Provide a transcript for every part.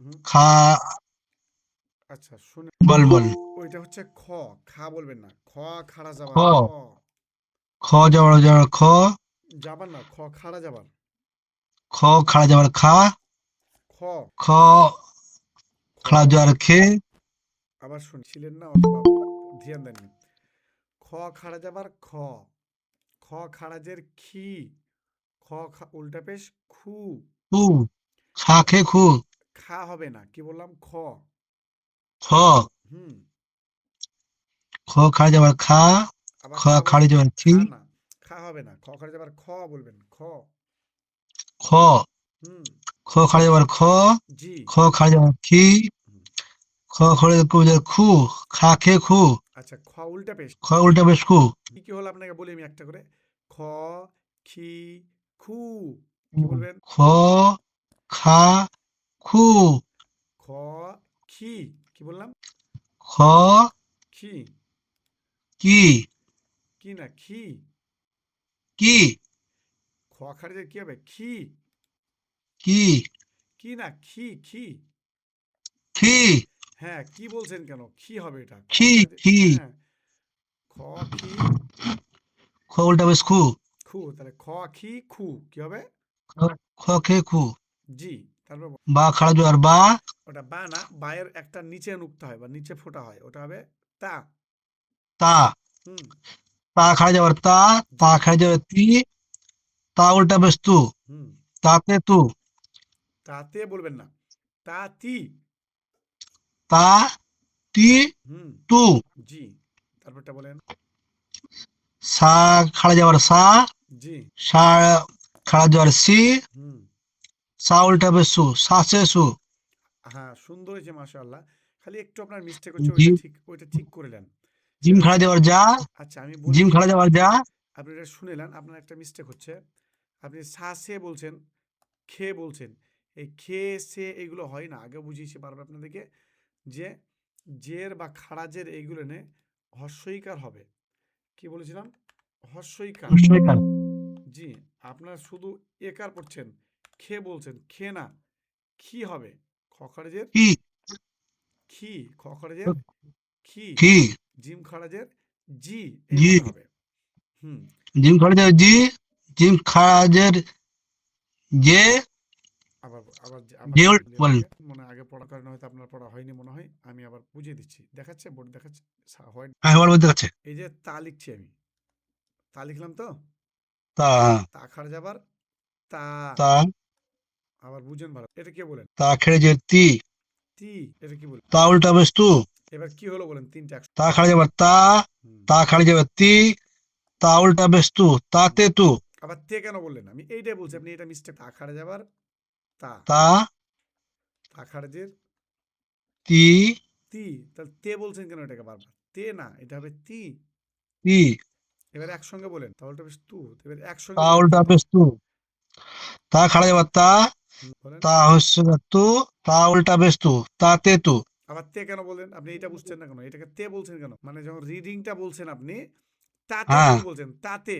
হুম, খা আচ্ছা শুনে, বল বল। ওইটা হচ্ছে খ, খা বলবেন না, খ খাড়া যাবার খ, খ খ যাবার যাবার খ যাবার না, খ খাড়া যাবার, খ খাড়া যাবার খা খ খ খ, খাড়া যাবার খে আবার শুনছিলেন না অথবা ধ্যান দেননি। খ খাড়া যাবার খ, খ খাড়াজের খি, উল্টা পেশ খু, খু খা আবার খে খু খা হবে না, কি বললাম, খ। খ হুম, খ খাড়া যাবার খা খ আবার খা খাড়া যাবার খি খা না, খা হবে না, খ খাড়া যাবার খ বলবেন, খ। খ হুম, খ খাড়া যাবার খ জি, খ খাড়া যাবার খি হুম, খ খাড়া যাবার খু খা খে খু আচ্ছা খ উল্টা পেশ, খ উল্টা বেশ খু কি কি হলো আপনাকে বলি আমি একটা করে। খ, খি, খু, কি বলবেন? খ খা খু খ, খি, কি বললাম? খ খি, কি কি না খি, কি খ খাড়িতে কি হবে? খি, কি কি না খি, খি। খি হ্যাঁ, কি বলছেন কেন? খি হবে এটা। খ খি খাড়িতে, খি হ্যাঁ, খ, খি, খ উল্টা বেশ খু খু, তাহলে খ, খি, খু, কি হবে? খ খে খু জি, তারপর বা খাড়া জোয়ার বা ওটা বা না, বায়ের একটা নিচে নুক্তা হয় বা নিচে ফোঁটা হয়, ওটা হবে তা। তা হুম, তা খাড়া যাওয়ার তা তা জি, খাড়া যাওয়ার তি তা উল্টা বেশ তু হুম, তাতে তু তাতে বলবেন না, তাতি। তা তি হুম, তু জি, তারপরটা বলেন। সা খাড়া যাওয়ার সা জি, সা খাড়া যাওয়ার সি হুম, সা উল্টা বেশ সু সা সে সু হ্যাঁ, সুন্দর হয়েছে মাশাআল্লাহ। খালি একটু আপনার মিস্টেক হচ্ছে, জিম ওইটা ঠিক করে নেন। জিম সেটা খাড়া হচ্ছে, যাওয়ার যা আচ্ছা আমি বলে জিম দিই, খাড়া যাওয়ার যা আপনি এটা শুনে নেন, আপনার একটা মিস্টেক হচ্ছে। আপনি সা সে বলছেন, খে বলছেন। এই খে সে এগুলো হয় না, আগে বুঝিয়েছি বারবার আপনাদেরকে, যে জের বা খাড়াজের এইগুলো নে হর্ষইকার হবে। কি বলেছিলাম? হর্ষইকার। অবশ্যই জি, আপনার শুধু একার পড়ছেন, খে বলছেন, খে না, খি হবে। খখারেজের কি খি, খখারেজের খি, কি জিম খারাজের জি, জি এইভাবে হবে। হুম, জিম খাড়া যাওয়ার জি জিম খাড়াজের যে আবার আবার আবার যে বলি বলেন আপনাকে, মনে হয় আগে পড়ার কারণে হয়তো আপনার পড়া হয়নি মনে হয়, আমি আবার বুঝিয়ে দিচ্ছি। দেখাচ্ছে, বোর্ড দেখাচ্ছে, হোয়াইট। হ্যাঁ আমার মধ্যে আছে এই যে তা লিখছি আমি, তা লিখলাম তো, তা তা খাড়া যাবার তা, তা আবার বুঝেন ভালো, এটা কে বলেন? তা খেড়ে যে তি তি, এটা কি বলেন? তা উল্টা বেশ তু এবার কি হলো বলেন, তিনটা একশো। তা খাড়া যাবার তা হুম, তা খাড়া যাবার তি তা উল্টা বেশ তু হুম, তাতে তু আবার তে কেন বললেন? আমি এইটাই বলছি, আপনি এটা মিস্টেক। তা খাড়া যাবার তা, তা তা খাড়াজের তি তি, তাহলে তে বলছেন কেন এটাকে বারবার? তে না, এটা হবে তি। তি এবার একসঙ্গে বলেন, তাহলে বেশ তু, এবার তা একসঙ্গে বলেন উল্টা তিনটা। বেশ তু তা খাড়া যাবার তা হুম, বলেন। তা হচ্ছে তু তা উল্টা বেশ তু তাতে তু আবার তে কেন বললেন? আপনি এটা বুঝছেন না কেন? এটাকে তে বলছেন কেন? মানে যখন রিডিংটা বলছেন আপনি, তাতে তু হ্যাঁ বলছেন, তাতে,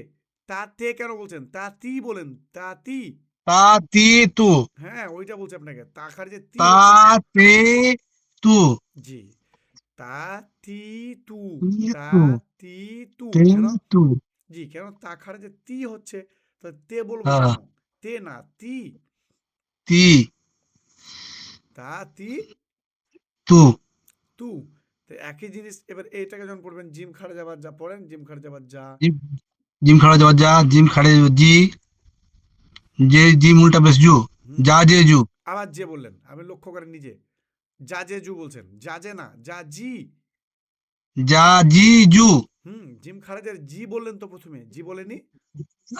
তাতে কেন বলছেন? তাতি বলেন, তাতি। তা তি তু হ্যাঁ, ওইটা বলছি আপনাকে, তাকার যে তি তা হচ্ছে কেন? তে তু জি, তা তি তু, তি তা তু তি তু, তে কেন? তু জি, কেন তাখারে যে তি হচ্ছে, তো তে বলবো হ্যাঁ কেন? তে না, তি, তি তা তি তু তু। তো একই জিনিস, এবার এইটাকে যখন পড়বেন, জিম খাড়া যাবার যা পড়েন, জিম খাড়া যাবার যা। জিম জিম খাড়া যাওয়ার যা জিম খাড়ে জি যে জিম উল্টা বেশ জু হুম, যা যে জু আবার যে বললেন, আপনি লক্ষ্য করেন নিজে, যা যে জু বলছেন, যা যে না, যা জি। যা জি জু হুম, জিম খারাজের জি বললেন তো প্রথমে, জি বলেনি?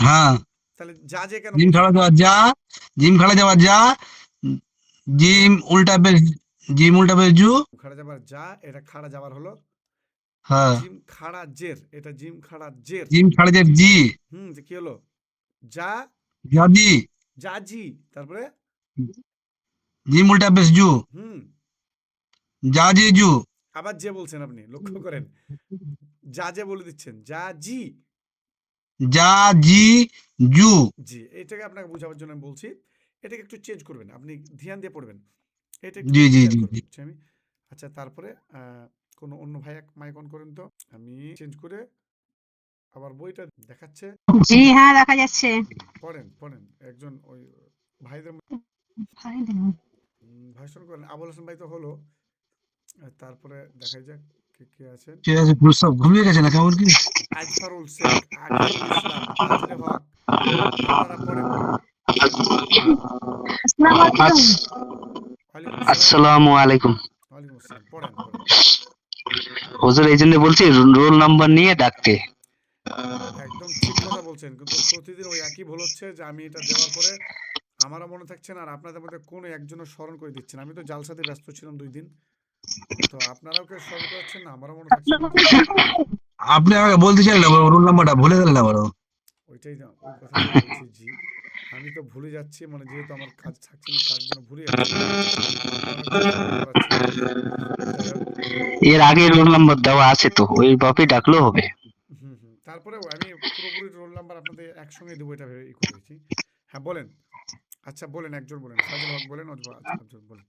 হ্যাঁ তাহলে যা যে কেন জিম বলছেন? খাড়া যাওয়ার যা জিম খাড়া যাওয়ার যা জিম উল্টা বেশ জিম উল্টা বেশ জু খাড়া যাবার যা, এটা খাড়া যাবার হলো হ্যাঁ জিম খাড়া জের, এটা জিম খাড়া জের। জিম খাড়া যাওয়ার জি হুম, যে কি হলো? যা, যা জি যা জি, তারপরে জিম উল্টা বেশ জু হুম, যা জি জু আবার যে বলছেন আপনি, লক্ষ্য করেন, যা যে বলে দিচ্ছেন, যা জি। যা জি জু জি, এটাকে আপনাকে বোঝাবার জন্য আমি বলছি। এটাকে একটু চেঞ্জ করবেন, আপনি ধ্যান দিয়ে পড়বেন। এটা একটু জি বেশি জি শেয়ার জি করবেন, জি বুঝছি আমি। আচ্ছা, তারপরে কোনো অন্য ভাই এক মাইক অন করেন তো, আমি চেঞ্জ করে আবার বইটা দেখাচ্ছে। জি হ্যাঁ, দেখা যাচ্ছে। পড়েন পড়েন, একজন ওই ভাইদের ভাষণ করেন। আবুল হাসান ভাই তো হলো, তারপরে দেখাই যাক কে কে আছেন। ঠিক আছে, পুরো সব ঘুমিয়ে গেছে না কেমন কি? আজফারুল শেখ, আকিবুল ইসলাম, ফাজিল হক, আপনারা পড়েন। আসসালামু আলাইকুম। ওয়ালাইকুম আসসালাম। আসসালামু আলাইকুম। ওয়ালাইকুম আসসালাম, পড়েন পড়েন। হুজুর এই জন্য বলছি রোল নাম্বার নিয়ে ডাকতে। একদম ঠিক কথা বলছেন, কিন্তু প্রতিদিন ওই একই ভুল হচ্ছে যে আমি এটা দেওয়ার পরে আমারও মনে থাকছে না, আর আপনাদের মধ্যে কোনো একজনও স্মরণ করে দিচ্ছেন। আমি তো জালসাতে ব্যস্ত ছিলাম 2 দিন, তো আপনারাও কেউ স্মরণ করাচ্ছেন না, আমারও মনে থাকছে না। আপনি আমাকে বলতে চাইলেন রোল নাম্বারটা ভুলে গেলেন আবারও। ওইটাই না, ওই কথাটাই বলছি জি। আমি তো ভুলে যাচ্ছি, মানে যেহেতু আমার কাজ থাকছে না, কাজের জন্য ভুলে যাচ্ছি, তো আপনারাও একটু স্মরণ করাচ্ছেন প্লিজ। যাই হোক, এর আগে রোল নাম্বার দেওয়া আছে তো, ওইভাবে ডাকলেও হবে। তারপরেও আমি পুরোপুরি রোল নাম্বার আপনাদের একসঙ্গে দেবো এটা ভেবে করেছি। হ্যাঁ বলেন। আচ্ছা বলেন, একজন বলেন, ফাজিল হক বলেন, অথবা একজন বলেন।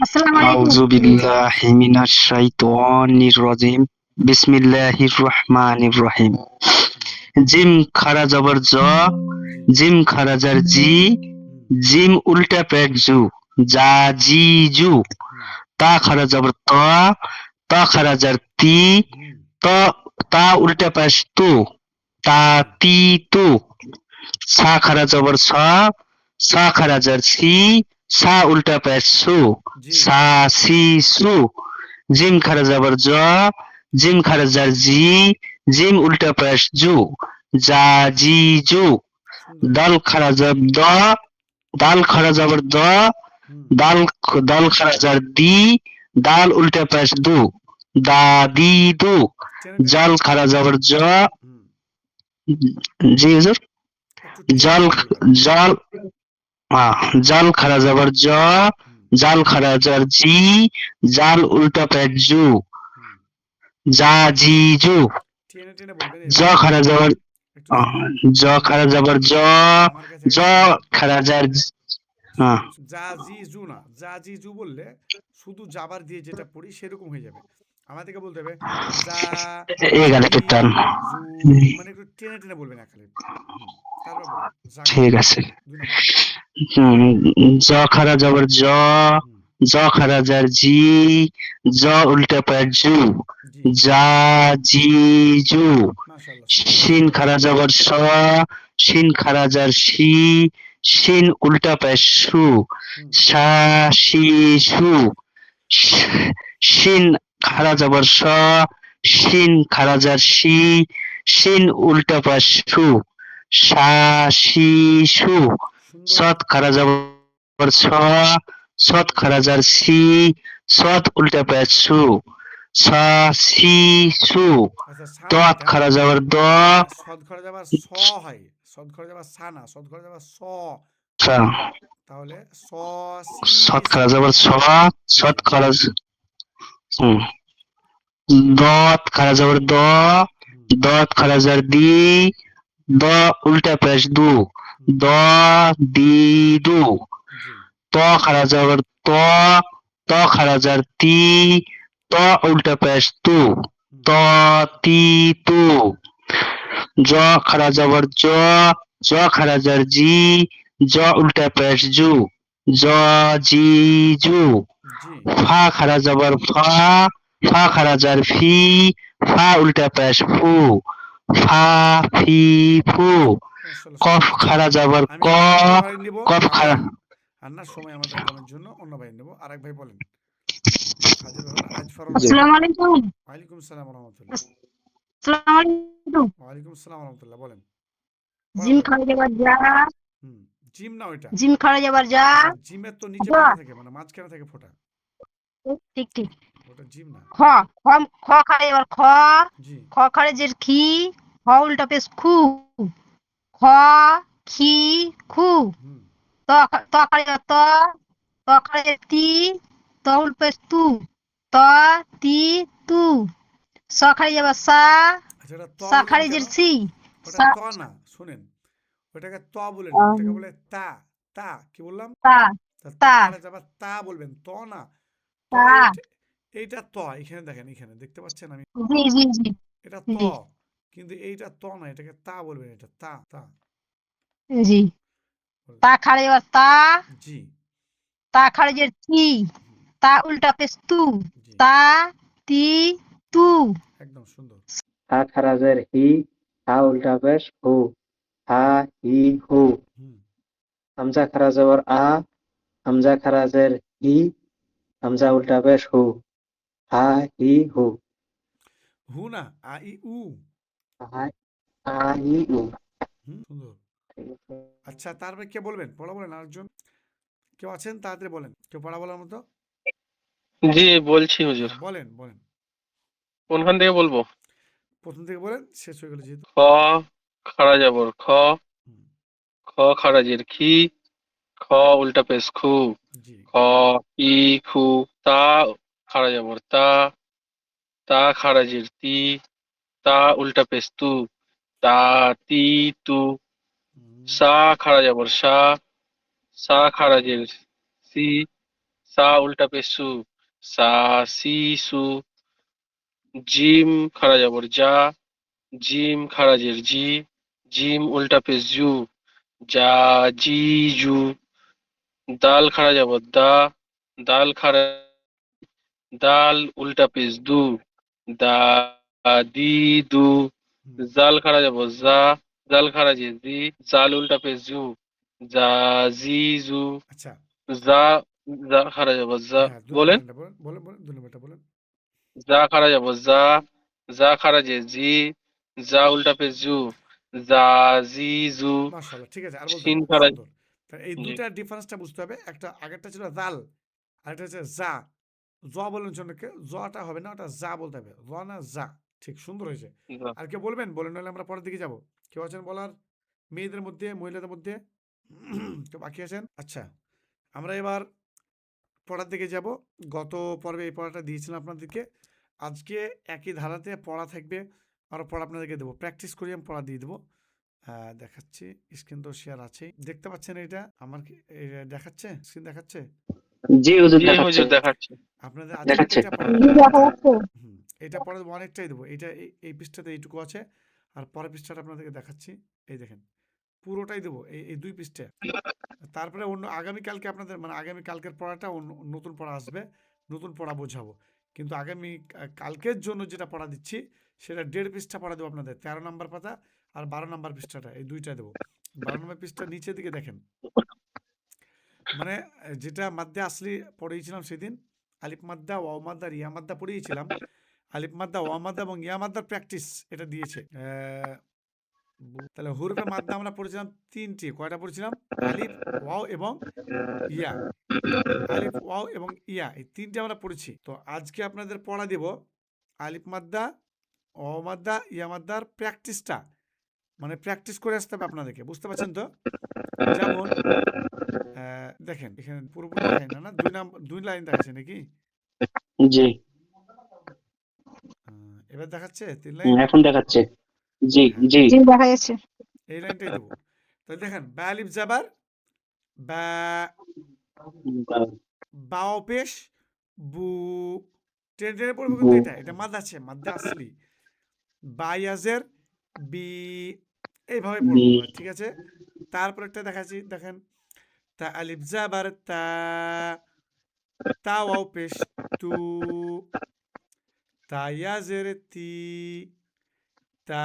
আসসালামু আলাইকুম। আউযু ওয়ালাইকুম বিল্লাহি আসসালাম। মিনাশ শাইতানির রাজিম। বিসমিল্লাহির রহমানির রহিম। হুম, জিম খারা জবর জ, জি, জিম খারা জার জি, হুম, জিম উল্টা পেট জু, জা জি জু। হুম, তা খারা জবর ত, ত খারা জার তি, হুম, ত তা উল্টা পেশ তু, তা জি, তি তু। সা খারা জবর স, সা খারা জার সি, সা উল্টা পেশ সু, জি, সা সি সু। জিম খারা জবর জ, জিম খারা জার জি, জিম উল্টা পেশ জু, জা জি জু। সুন্দর। দাল খারা জবর দ, দাল খারা জবর দ, হুম, দাল দাল খারা জার দি, দাল উল্টা পেশ দু, দা দি দু। টেনে টেনে, জল খারা জবর জ। হুম, জি হুজুর। একটু টেনে জল টেনে বলবেন। জল জাল খারা জবর জ, হুম, জাল খারা জার জি, জাল উল্টা পেট জু, হুম, জা জি জু। টেনে টেনে বলবেন জ এইভাবে। খারা জবর একটু শুনেন, জ খারা জবর জ, আমার কাছে জ আগে শুনেন, খারা জার হ্যাঁ, শুনেন। যা জি জু না, যা জি জু বললে শুধু জাবার দিয়ে যেটা পড়ি সেরকম হয়ে যাবে। আমাদেরকে বলতে হবে যা এ জি গেলে টান। জু, মানে একটু টেনে টেনে বলবেন একালে। হুম, তারপর বলেন, জাগান। ঠিক আছে। 2 নম্বর। হুম, জ খারা জবর জ, হুম, জ খারা জার জি, জ উল্টা পেট জু, জি, জা জি জু। মাশাআল্লাহ, সুন্দর শিন সুন্দর। খারা জবর স, শিন খারা জার শি, শিন উল্টা পেশ সু, হুম, সা শি সু। শ- শিন খারা জবর স, শিন খারা জার শি, শিন উল্টা পেশ সু, সা শি সু। সুন্দর। সৎ খারা জবর স, সৎ খারা জার সি, সৎ উল্টা পেশ সু, সা সি সু। আচ্ছা, সা না দত এটা, খারা জবর দ, সদ ঘরে যাবার স হয়, সদ ঘরে যাবার সা না, সদ ঘরে যাবার স। আচ্ছা, তাহলে স সি সৎ সু। খারা জবর স, জি, সৎ খারা হুম, দত খারা জবর দ, হুম, দত খারা জার দি, দ উল্টা পেশ দু, হুম, দ দি দু। জি, ত খারা জবর ত, ত খারা জার তি, ত উল্টা পেশ তু, হুম, ত তি তু। জ খারা জবর জ, জ খারা জার জি, জ উল্টা পেশ জু, জ জি জু। জি, ফা খারা জবর ফা, ফা খারা জার ফি, ফা উল্টা পেশ ফু, ফা ফি ফু। মাশাআল্লাহ, সুন্দর। কফ আচ্ছা, খারা জবর আমি ক, অন্য ভাই নেব, কফ আমরা খারা আর না, সময় আমাদের কমের জন্য অন্য ভাই নেব। আরেক ভাই বলেন, ফাজিল ভাই হলো, আজফারুল ভাই বলেন। আসসালামু আলাইকুম। ওয়ালাইকুম আসসালাম রহমতুল্লাহ। আসসালামু আলাইকুম। ওয়ালাইকুম আসসালাম রহমতুল্লাহ, বলেন, জিম পড়াবো। খাওয়া যাবার যা, হুম, জিম না ওইটা। জিম খাওয়া যাবার যা, আচ্ছা, জিমের তো নিচে যা। ফোঁটা থাকে, মানে মাঝখানে থাকে ফোঁটা, ঠিক ঠিক। ওটা জিম না। খ, খ, খ খাওয়া যাবার খ, জি, খ খাওয়া যে খি, খ উল্টা পেশ খু, খ, খি, খু। হুম, ত, ত খাওয়া যাবার ত, ত খাওয়া যে তি, ত উল্টা পেশ তু, ত, তি, তু। স খাওয়া যাবার সা, আচ্ছা, এটা ত সা বললেন খাওয়া যে কেন? সি, ওটা সা, ত না, শুনেন, ওটাকে ত বলে না, ওটাকে বলে তা। তা কি বললাম? তা, তা তা তা খাড়া যাবার তা বলবেন, ত না। ত তা এইটা ত, এখানে দেখেন, এখানে দেখতে পাচ্ছেন আমি, জি জি জি এটা ত, জি কিন্তু এইটা ত না, এটাকে তা বলবেন, এটা তা তা জি বলবেন। তা খাড়ে যাবার তা জি। তা খাড়েজের তি হুম, তা উল্টা পেশ তু জি, তা তি তু একদম সুন্দর। হা খারাজের হি, হা উল্টা পেশ হু, হা হি হু। হুম, হামজা খারা জবর আ, হামজা খারাজের হি, হামজা উল্টা পেশ হু, হা হি হু। হু না, আ ই উ। হা আ হি উ। হুম, সুন্দর। আচ্ছা, তারপরে কে বলবেন? পড়া বলেন আরেকজন। কেউ আছেন? তাড়াতাড়ি বলেন। কেউ পড়া বলার মতো? জি বলছি হুজুর। হ্যাঁ, বলেন, বলেন। কোনখান থেকে বলবো? প্রথম থেকে বলেন, শেষ হয়ে গেল যেহেতু। খ খাড়া যাবর খ, হুম, খ খারাজের খি, খ উল্টা পেশ খু, জি, খ ই খু, তা খাড়া যাবর তা, তা খারাজের তি, তা উল্টা পেশ তু, তা তি তু, হুম, সা খাড়া যাবর সা, সা খারাজের সি, সা উল্টা পেশ সু, সা সি সু, জিম খাড়া যাবর যা, জিম খারাজের জি, জিম উল্টা পেশ জু, যা জি জু, দাল খাড়া যাবর দা, দাল খাড়া, দাল উল্টা পেশ দু, দা দি দু, হুম। জাল খাড়া যাবর জা, জাল খাড়া যে জি, জাল উল্টা পেশ জু, যা জি জু, আচ্ছা, যা, যা খাড়া যাবর যা, হ্যাঁ, ২ নম্বর বলেন। লাইনটা বলেন, বলেন, বলেন, ২ নম্বরটা বলেন। যা খাড়া যাবর যা, যা খাড়া যে জি, যা উল্টা পেশ জু, যা জি জু, মাশাআল্লাহ, ঠিক আছে, আর বলতে শিন হবে না। খাড়া। সুন্দর। তা এই জি ২ টার ডিফারেন্সটা বুঝতে হবে। একটা আগেরটা ছিল জাল, আরেকটা হচ্ছে যা। জ বলার জন্য জটা হবে না, ওটা যা বলতে হবে। জ না যা। ঠিক, সুন্দর হয়েছে। যা। আর কেউ বলবেন? বলেন, নইলে আমরা পরের দিকে যাব। কেউ আছেন বলার? মেয়েদের মধ্যে, মহিলাদের মধ্যে? কেউ বাকি আছেন? আচ্ছা, আমরা এবার পড়ার দিকে যাব। গত পর্বে এই পড়াটা দিয়েছিলাম আপনাদেরকে। আজকে একই ধারাতে পড়া থাকবে। আরও পড়া আপনাদেরকে দেবো। প্র্যাকটিস করি আমি পড়া দিয়ে দেবো। দেখাচ্ছি। স্ক্রিন তো শেয়ার আছেই। দেখতে পাচ্ছেন এটা? আমার কি এটা দেখাচ্ছে? স্ক্রিন দেখাচ্ছে? জি হুজুর জি দেখাচ্ছে, হুজুর দেখাচ্ছে। আপনাদের আজকে দেখাচ্ছে। এটা পড়া জি দেবো। দেখা এটা যাচ্ছে হুম, এটা পড়া দেবো, অনেকটাই দেবো। এটা এই পৃষ্ঠাতে এইটুকু আছে। আর পরের পৃষ্ঠাটা আপনাদেরকে দেখাচ্ছি। এই দেখেন। পুরোটাই দেবো। এই ২ পৃষ্ঠা। তারপরে অন্য আগামীকালকে আপনাদের মানে আগামীকালকের পড়াটা অন্য নতুন পড়া আসবে। নতুন পড়া বোঝাবো। কিন্তু কালকের জন্য যেটা পড়া দিচ্ছি সেটা ১.৫ পৃষ্ঠা পড়া দেবো আপনাদের। ১৩ নাম্বার পাতা আর ১২ নাম্বার পৃষ্ঠাটা, এই ২ টা দেবো। ১২ নম্বর পৃষ্ঠার নিচের দিকে দেখেন। মানে যেটা মাদ্দে আসলি পড়িয়েছিলাম সেদিন, আলিফ মাদ্দা, ওয়াও মাদ্দা, রিয়া মাদ্দা পড়িয়েছিলাম। আলিফ মাদ্দা, ওয়াও মাদ্দা এবং ইয়া মাদ্দার প্র্যাকটিস এটা দিয়েছে। তাহলে হুরুফে মাদ্দা আমরা পড়েছিলাম ৩টি। কয়টা পড়েছিলাম? আলিফ, ওয়াও এবং ইয়া। আলিফ, ওয়াও এবং ইয়া, এই ৩টে আমরা পড়েছি। তো আজকে আপনাদের পড়া দেব আলিফ মাদ্দা, ওয়াও মাদ্দা, ইয়া মাদ্দার প্র্যাকটিসটা। মানে প্র্যাকটিস করে আসতে হবে আপনাদেরকে। বুঝতে পারছেন তো? যেমন দেখেন এখানে পুরোপুরি দেখাই না, না? ২ লাইন দেখাচ্ছে নাকি? জি এবার দেখাচ্ছে ৩ লাইন? এখন দেখাচ্ছে। জি হ্যাঁ, জি। জি দেখা যাচ্ছে এই লাইনটাই দেবো। তাহলে দেখেন, বা আলিফ জাবার, বা, বাও পেশ, বু। টেনে টেনে পড়বো বু, কিন্তু এটা মাদ আছে, মাদ্দা আসলি। বায়াজের বি, এইভাবে বি, পড়বো আমরা, ঠিক আছে? তারপর একটা দেখাচ্ছি, দেখেন। তা আলিফ জাবার তা, তা ওয়াও পেশ তু, তা ইয়াজের তি, তা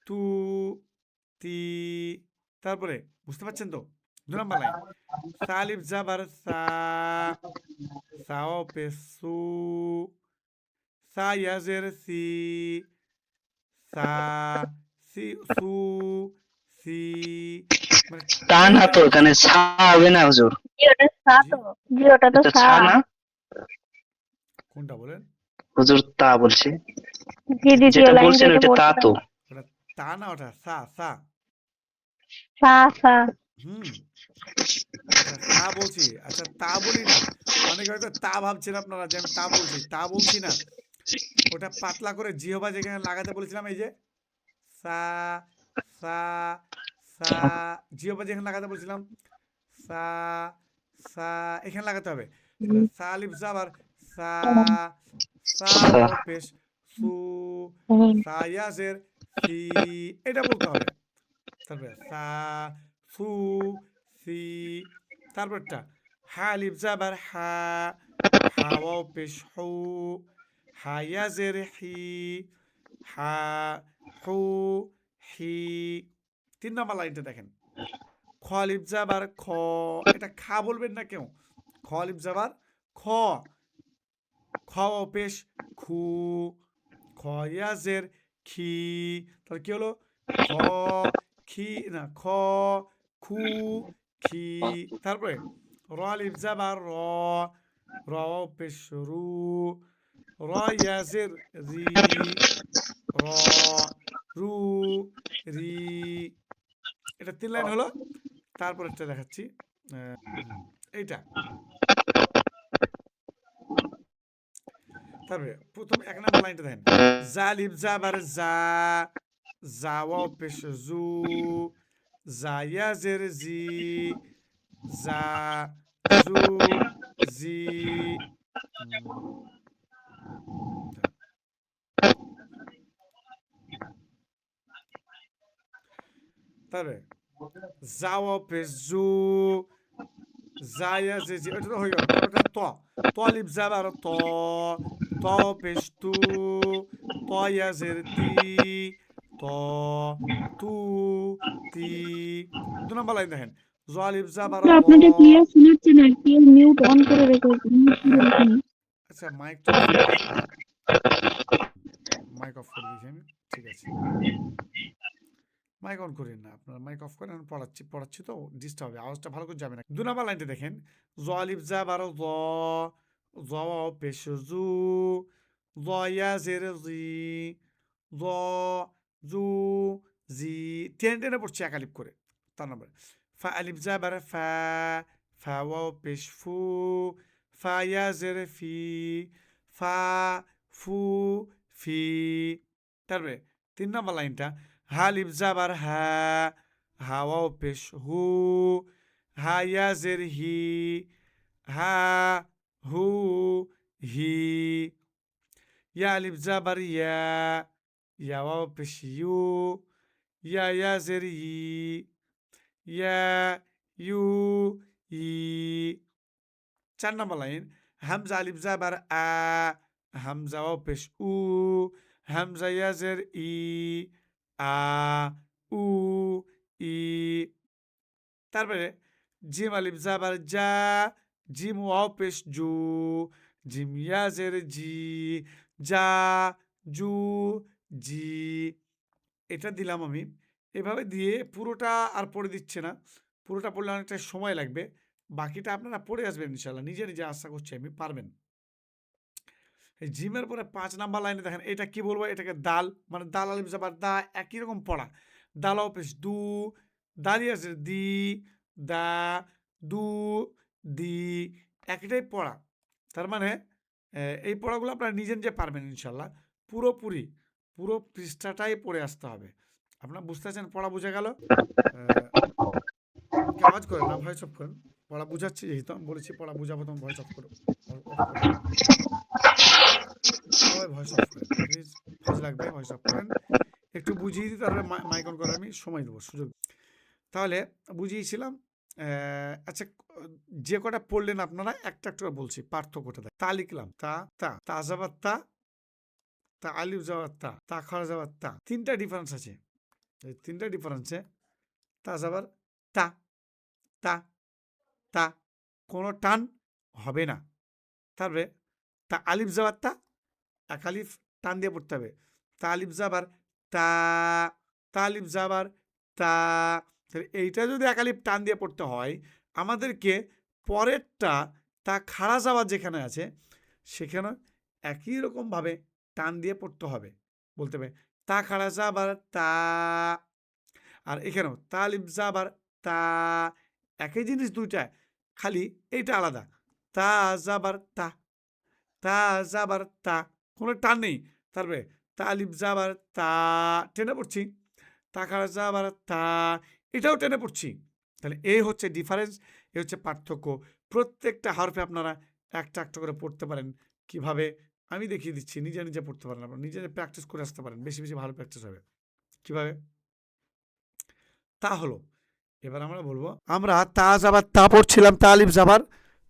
তু, তি। তারপরে বুঝতে পারছেন তো? ২ নম্বর লাইন। সা আলিফ জাবার সা, সা ওয়াও পেশ সু, সা ইয়াজের সি, সা, সি, সু, সি। মানে তা টেনে না টেনে তো, পড়ছি। এখানে ছা হবে না হুজুর। জি ওটা সা জি, তো জি ওটা তো এটা সা ছা না, কোনটা বলেন? হুজুর তা বলছে। জি দ্বিতীয় যেটা লাইন বলছেন যেটা ওইটা তা পড়ছিলাম তো। ওটা তা না, ওটা সা, সা। সা সা হুম, ওটা সা বলছি। আচ্ছা, তা বলি না। অনেকে হয়তো তা ভাবছেন আপনারা যে আমি তা বলছি। তা বলছি না। ওটা পাতলা করে জিহবা যেখানে লাগাতে বলেছিলাম, এই যে সা, সা, সা। জিহবা যেখানে লাগাতে বলছিলাম, সা, সা এখানে লাগাতে হবে। তাহলে সা আলিফ জাবার সা, সা সা ওয়াও পেশ সু, সা ইয়াজের সি, এটা বলতে হবে। তারপরে সা সু সি, তারপরটা হা আলিফ জাবার হা, হা ওয়াও পেশ হু, হা ইয়াজের হি, হা হু হি। 3 নম্বর লাইনটা দেখেন, খ আলিফ জাবার খ, এটা খা বলবেন না কেউ, খ আলিফ জাবার খ, খ ও পেশ খু, খ ইয়াজের খি, তাহলে কি হলো খ খি না খ খু খি। তারপরে র আলিফ জাবার র, র ও পেশ রু, র ইয়াজের রি, র রু রি। এটা 3 লাইন হলো। তারপর একটা দেখাচ্ছি, এইটা। তারপরে প্রথম 1 নম্বর লাইনটা দেখেন, জালিব জাবার জা, জা ওয়াও পেশ জু, জা ইয়াজের জি, জা জু জি। তারপরে জা ওয়াও পেশ জু, জা ইয়াজের জি, এটা তো হয়ে গেল। তারপরে ত, ত আলিফ জাবার ত, ত পেশ তু, ত ইয়াজের তি, ত তু তি। 2 নম্বর লাইন দেখেন, জ আলিফ জাবার ল। আপনাদের ক্লিয়ার শোনাচ্ছে না, কেউ মিউট অন করে রেখেছেন। হ্যাঁ, আচ্ছা মাইক তো অফ করে দিয়েছি না, মাইক অফ করে দিয়েছি আমি, ঠিক আছে। মাইক অন করেন না, আপনার মাইক অফ করেন, আমি পড়াচ্ছি তো ডিস্টার্ব হবে, আওয়াজটা ভালো করে যাবে না। 2 নম্বর লাইনটা দেখেন, জ আলিফ জাবার জ, জ ওয়াও পেশ জু, জ ইয়াজের জি, জ জু জি, টেনে টেনে পড়ছি এক আলিফ করে। 4 নম্বর ফা আলিফ জাবার ফা, ফা ওয়াও পেশ ফু, ফা ইয়াজের ফি, ফা ফু ফি। তারপরে 3 নম্বর লাইনটা, হা আলিফ জাবার হা, হা ওয়াও পেশ হু, হা ইয়াজের হি, হা হু হি। ইয়া আলিফ জাবার ইয়া, ইয়া ওয়াও পেশ ইউ, ইয়া ইয়াজের ই, ইয়া ইউ ই। 4 নম্বর লাইন, হামজা আলিফ জাবার আ, হামজা ওয়াও পেশ উ, হামজা ইয়াজের ই, আ উ ই। তারপরে জিম আলিফ জাবার যা, জিম ওয়াও পেশ জু, জিম ইয়াজের জি, যা জু জি। এটা দিলাম আমি, এভাবে দিয়ে পুরোটা আর পড়ে দিচ্ছে না, পুরোটা পড়লে অনেকটা সময় লাগবে, বাকিটা আপনারা পড়ে আসবেন ইনশাল্লাহ, নিজে নিজে আশা করছি আমি পারবেন। এই জিমের পরে 5 নাম্বার লাইনে দেখেন, এটা কি বলবো, এটাকে দাল, মানে দাল আলিফ জাবার দা, একই রকম পড়া, দাল অফিস দু, দাঁড়িয়ে আছে দি, দা দু দি, একটাই পড়া। তার মানে এই পড়াগুলো আপনারা নিজে নিজে পারবেন ইনশাল্লাহ, পুরোপুরি পুরো পৃষ্ঠাটাই পড়ে আসতে হবে। আপনারা বুঝতে পারছেন, পড়া বুঝে গেল? আওয়াজ করেন না, ভয়েস অফ করেন, পড়া বুঝাচ্ছি যেহেতু, আমি বলেছি পড়া বুঝাবো, তখন ভয়েস অফ করো, সবাই ভয়েস অফ করেন প্লিজ, ভয়েস লাগবে, ভয়েস অফ করেন, একটু বুঝিয়ে দিই, তারপরে মাইক অন করে আমি সময় দেবো, সুযোগ। তাহলে বুঝিয়েছিলাম। আচ্ছা, যে কটা পড়লেন আপনারা একটা একটা করে বলছি, পার্থক্যটা দেখ। তা লিখলাম, তা তা তা যাবার তা, তা আলিফ যাবার তা, তা খাওয়া যাবার তা, 3টা ডিফারেন্স আছে। এই 3টা ডিফারেন্সে তা যাবার তা, তা তা কোনো টান হবে না। তারপরে তা আলিফ যাবার তা, এক আলিফ টান দিয়ে পড়তে হবে, তা আলিফ যাবার তা, তা আলিফ যাবার তা। এইটা যদি এক আলিফ টান দিয়ে পড়তে হয়, আমাদেরকে পরেরটা তা খাড়া যাওয়ার যেখানে আছে সেখানে একই রকমভাবে টান দিয়ে পড়তে হবে, বলতে হবে তা খাড়া যাবার তা। আর এখানেও তা আলিফ যাবার তা, একই জিনিস দুইটা, খালি এইটা আলাদা, তা যাবার তা, তা যাবার তা, কোনো টান নেই। তারপরে তা আলিফ যাবার তা, টেনে পড়ছি, তা খাড়া যাবার তা, এটাও টেনে পড়ছি। তাহলে এই হচ্ছে ডিফারেন্স, এ হচ্ছে পার্থক্য প্রত্যেকটা হরফে আপনারা একটা একটা করে পড়তে পারেন। কিভাবে আমি দেখিয়ে দিচ্ছি, নিজে নিজে পড়তে পারেন, আপনারা নিজে প্র্যাকটিস করে আসতে পারেন, বেশি বেশি ভালো প্র্যাকটিস হবে। কিভাবে? তা হলো, এবার আমরা বলবো, আমরা তা যাবার তা পড়ছিলাম, তা আলিফ যাবার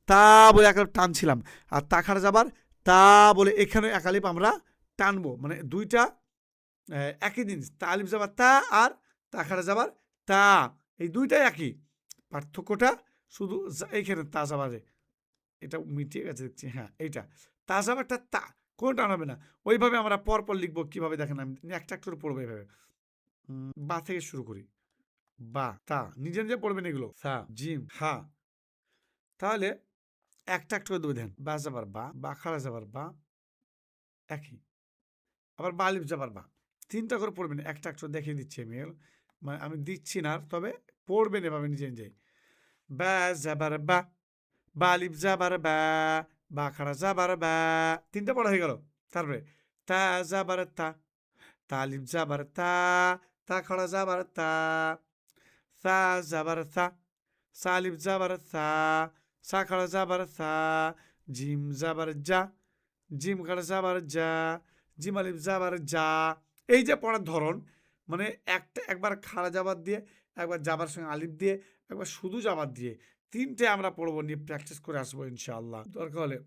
তা বলে একটা টানছিলাম, আর তা খাড়া যাবার তা বলে এখানে এক আলিফ আমরা টানবো, মানে দুইটা একই জিনিস, তা আলিফ যাবার তা আর তা খাড়া যাবার তা, এই দুইটাই একই, পার্থক্যটা শুধু এইখানে তা যাবারে, এটা মিটিয়ে গেছে দেখছি, হ্যাঁ এইটা তা যাবারটা তা, কোনো টান হবে না। ওইভাবে আমরা পরপর লিখবো, কিভাবে দেখেন, আমি একটা একটা করে পড়বো এইভাবে। বা থেকে শুরু করি, বা তা নিজে নিজে পড়বেন এগুলো, সা জিম হা, তাহলে একটা একটা করে দেবে দেন, বা যাবার বা খাড়া যাবার বা একই, আবার বা আলিফ যাবার বা, তিনটা করে পড়বেন, একটা একটা করে দেখিয়ে দিচ্ছি আমি, মানে আমি দিচ্ছি না, তবে পড়বেন এভাবে নিজে নিজে। বা যাবার বা আলিফ যাবার বা খাড়া যাবার বা, তিনটা পড়া হয়ে গেল। তারপরে তা যাবার তা আলিফ যাবার তা খাড়া যাবার তা যাবার সা আলিফ যাবার সা খাড়া যাবার সা, জিম যাবার যা জিম খাড়া যাবার যা, জিম আলিফ যাবার যা। এই যে পড়ার ধরন, মানে একবার খাড়া যাবার দিয়ে, একবার যাবার সঙ্গে আলিফ দিয়ে, একবার শুধু যাবার দিয়ে, তিনটে আমরা পড়বো, নিয়ে প্র্যাকটিস করে আসবো ইনশাআল্লাহ। দরকার হলে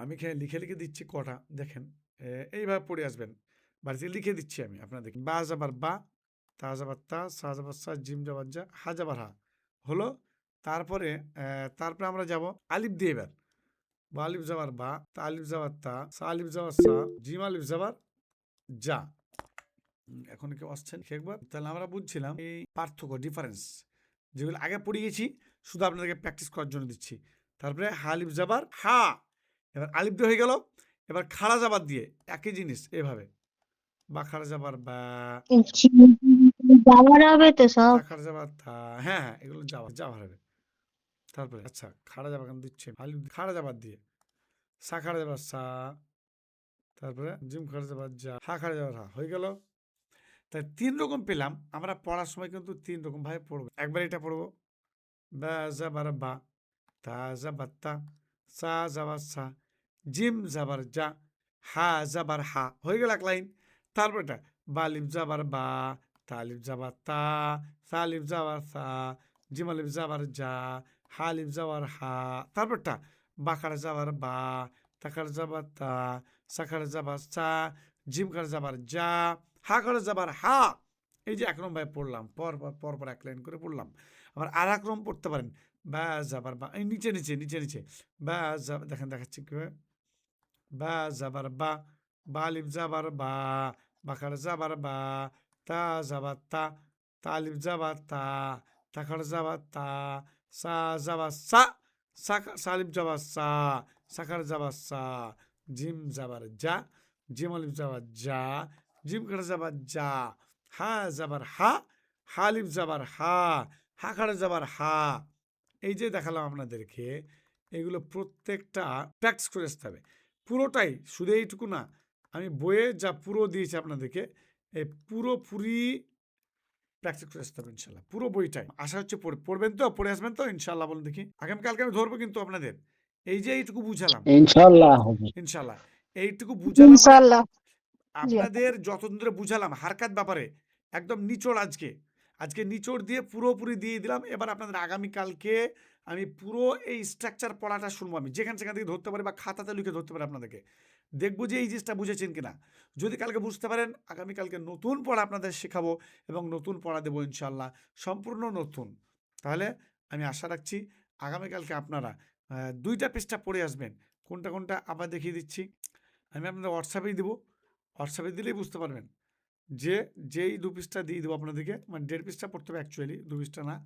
আমি এখানে লিখে লিখে দিচ্ছি কটা, দেখেন এইভাবে পড়ে আসবেন, বাড়িতে লিখে দিচ্ছি আমি আপনাদেরকে। বা যাবার বা, তা যাবার তা, সা যাবার সা, জিম যাবার যা, হা যাবার হা হলো। তারপরে আমরা যাব আলিফ দিয়ে, এবার বা আলিফ যাবার বা, তা আলিফ যাবার তা, সা আলিফ যাবার সা, জিম আলিফ যাবার যা। এখন কেউ আসছেন একবার, তাহলে আমরা বুঝছিলাম এই পার্থক্য, ডিফারেন্স, যেগুলো আগে পড়ে গেছি, শুধু আপনাদেরকে প্র্যাকটিস করার জন্য দিচ্ছি। তারপরে হা আলিফ যাবার হা, এবার আলিফ দিয়ে হয়ে গেল, এবার খাড়া যাবার দিয়ে একই জিনিস এভাবে, বা খাড়া যাবার বা, যাবার হবে তো সব। তা খাড়া যাবার তা, হ্যাঁ হ্যাঁ এগুলো যাবার হবে। তারপরে আচ্ছা খাড়া যাবার কেন দিচ্ছে, আলিফ খাড়া যাবার দিয়ে, সা খাড়া যাবার সা, তারপরে জিম খাড়া যাবার যা, হা খাড়া যাবার হা, হয়ে গেল। তাই 3 রকম পেলাম, আমরা পড়ার সময় কিন্তু 3 রকম ভাবে পড়বো। একবার এটা পড়বো, বা যাবার বা, তা যাবার তা, সা যাবার সা, জিম যাবার যা, হা যাবার হা, হয়ে গেল এক লাইন। তারপর এটা বা আলিফ যাবার বা, তা আলিফ যাবার তা, সা আলিফ যাবার সা, জিম আলিফ যাবার যা, হা আলিফ যাবার হা। তারপরটা বা খাড়া যাবার বা, তা খাড়া যাবার তা, সা খাড়া যাবার সা, জিম খাড়া যাবার যা, হা খাড়া যাবার হা। এই যে এক ভাবে পড়লাম, পর এক লাইন করে পড়লাম। আবার আর এক রকম পড়তে পারেন, বা যাবার বা, এই নিচে নিচে নিচে নিচে, বা দেখেন দেখাচ্ছি কিভাবে, বা যাবার বা আলিফ যাবার বা খাড়া যাবার বা, তা যাবার তা আলিফ যাবার তা খাড়া যাবার তা, সা যাবার সা, সা আলিফ যাবার সা খাড়া যাবার সা, জিম যাবার যা, জিম আলিফ যাবার যা, জিম খাড়া যাবার যা, হা যাবার হা, হা আলিফ যাবার হা খাড়া যাবার হা। এই যে দেখালাম আপনাদেরকে, এগুলো প্রত্যেকটা প্র্যাকটিস করে আসতে হবে পুরোটাই, শুধু এইটুকু না, আমি বইয়ে যা পুরো দিয়েছি আপনাদেরকে, এই পুরোপুরি প্র্যাকটিস করে আসতে হবে ইনশাল্লাহ, পুরো বইটাই। আশা হচ্ছে পড়বেন তো, পড়ে আসবেন তো ইনশাল্লাহ। বলুন দেখি, আগামীকালকে আমি ধরবো কিন্তু আপনাদের, এই যে এইটুকু বুঝালাম ইনশাল্লাহ, এইটুকু বুঝালাম, মানে ইনশাআল্লাহ। আপনাদের যতদিন ধরে বুঝালাম হারকাত ব্যাপারে, একদম নিচড়, আজকে নিচড় দিয়ে পুরোপুরি দিয়ে দিলাম। এবার আপনাদের আগামীকালকে আমি পুরো এই স্ট্রাকচার পড়াটা শুনবো, আমি যেখান সেখান থেকে ধরতে পারি বা খাতাতে লিখে ধরতে পারি, আপনাদেরকে দেখবো যে এই জিনিসটা বুঝেছেন কিনা। যদি কালকে বুঝতে পারেন, আগামীকালকে নতুন পড়া আপনাদের শেখাবো এবং নতুন পড়া দেবো ইনশাল্লাহ, সম্পূর্ণ নতুন। তাহলে আমি আশা রাখছি আগামীকালকে আপনারা 2টা পৃষ্ঠা পড়ে আসবেন। কোনটা কোনটা আবার দেখিয়ে দিচ্ছি, আমি আপনাদের হোয়াটসঅ্যাপেই দেবো, হোয়াটসঅ্যাপে দিলেই বুঝতে পারবেন, যেই 2 পৃষ্ঠা দিয়ে দেবো আপনাদেরকে, মানে 1.5 পৃষ্ঠা পড়তে হবে অ্যাকচুয়ালি, 2 পৃষ্ঠা না।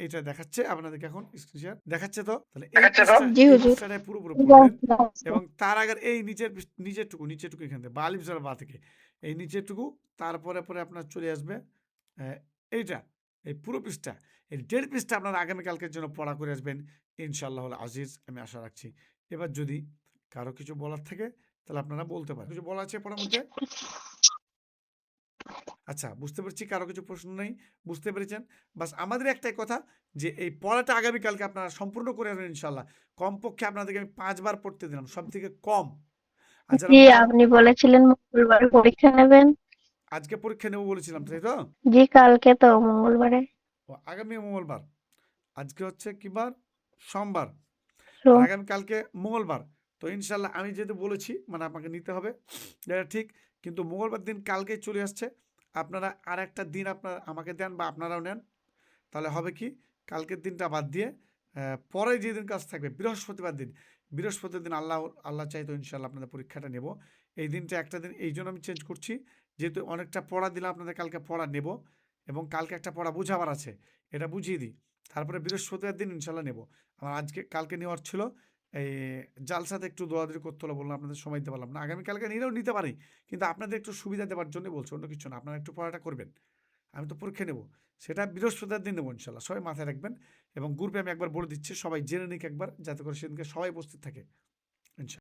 এটা দেখাচ্ছে আপনাদেরকে এখন, স্ক্রিনশট দেখাচ্ছে তো, তাহলে জি এই হুজুর। পৃষ্ঠাটায় পুরোপুরি পড়বেন। এবং তার আগের এই নিচেরটুকু এখান থেকে বা আলিফ যাবার বা থেকে এই নিচেরটুকু, তারপরে আপনার চলে আসবে এইটা, এই পুরো পৃষ্ঠা, এই 1.5 পৃষ্ঠা আপনারা আগামীকালকের জন্য পড়া করে আসবেন ইনশাআল্লাহ আজিজ, আমি আশা রাখছি। এবার যদি কারো কিছু বলার থাকে তাহলে আপনারা বলতে পারেন, কিছু বলা আছে পড়ার মধ্যে? আচ্ছা, বুঝতে পেরেছি, কারো কিছু প্রশ্ন নেই, বুঝতে পেরেছেন। বাস আমাদের একটাই কথা যে এই পড়াটা আগামীকালকে আপনারা সম্পূর্ণ করে নেবেন ইনশাল্লাহ। কমপক্ষে আপনাদেরকে আমি 5 বার পড়তে দিলাম, সবথেকে কম। আর যারা জি, মোটামুটি আপনি বলেছিলেন মঙ্গলবারে পরীক্ষা নেবেন। আজকে পরীক্ষা নেব বলেছিলাম, তাই তো? জি, কালকে তো মঙ্গলবারে। ও, আগামী মঙ্গলবার। আজকে হচ্ছে কি বার? সোমবার। তো আর আগামীকালকে মঙ্গলবার। তো ইনশাল্লাহ আমি যেহেতু বলেছি মানে আপনাকে নিতে হবে, এটা ঠিক। কিন্তু মঙ্গলবার দিন কালকেই চলে আসছে। আপনারা আর একটা দিন আপনারা আমাকে দেন বা আপনারাও নেন, তাহলে হবে কি, কালকের দিনটা বাদ দিয়ে পরে যেদিন কাজ থাকবে বৃহস্পতিবার দিন, বৃহস্পতির দিন আল্লাহ চাইতো ইনশাল্লাহ আপনাদের পরীক্ষাটা নেব। এই দিনটা একটা দিন এই জন্য আমি চেঞ্জ করছি, যেহেতু অনেকটা পড়া দিলাম আপনাদের, কালকে পড়া নেব এবং কালকে একটা পড়া বোঝাবার আছে, এটা বুঝিয়ে দিই। তারপরে বৃহস্পতিবার দিন ইনশাল্লাহ নেব। আমার কালকে নেওয়ার ছিল, এই জালসাতে একটু দৌড়াদৌড়ি করতে হলো, বললাম আপনাদের সময় দিতে পারলাম না। আগামীকালকে নিলেও নিতে পারি, কিন্তু আপনাদের একটু সুবিধা দেওয়ার জন্য বলছি, অন্য কিছু না। আপনারা একটু পড়াটা করবেন, আমি তো পরীক্ষা নেব, সেটা বৃহস্পতিবার দিন নেবো ইনশাল্লাহ। সবাই মাথায় রাখবেন এবং গ্রুপে আমি একবার বলে দিচ্ছি, সবাই জেনে নিক একবার, যাতে করে সেদিনকে সবাই উপস্থিত থাকে।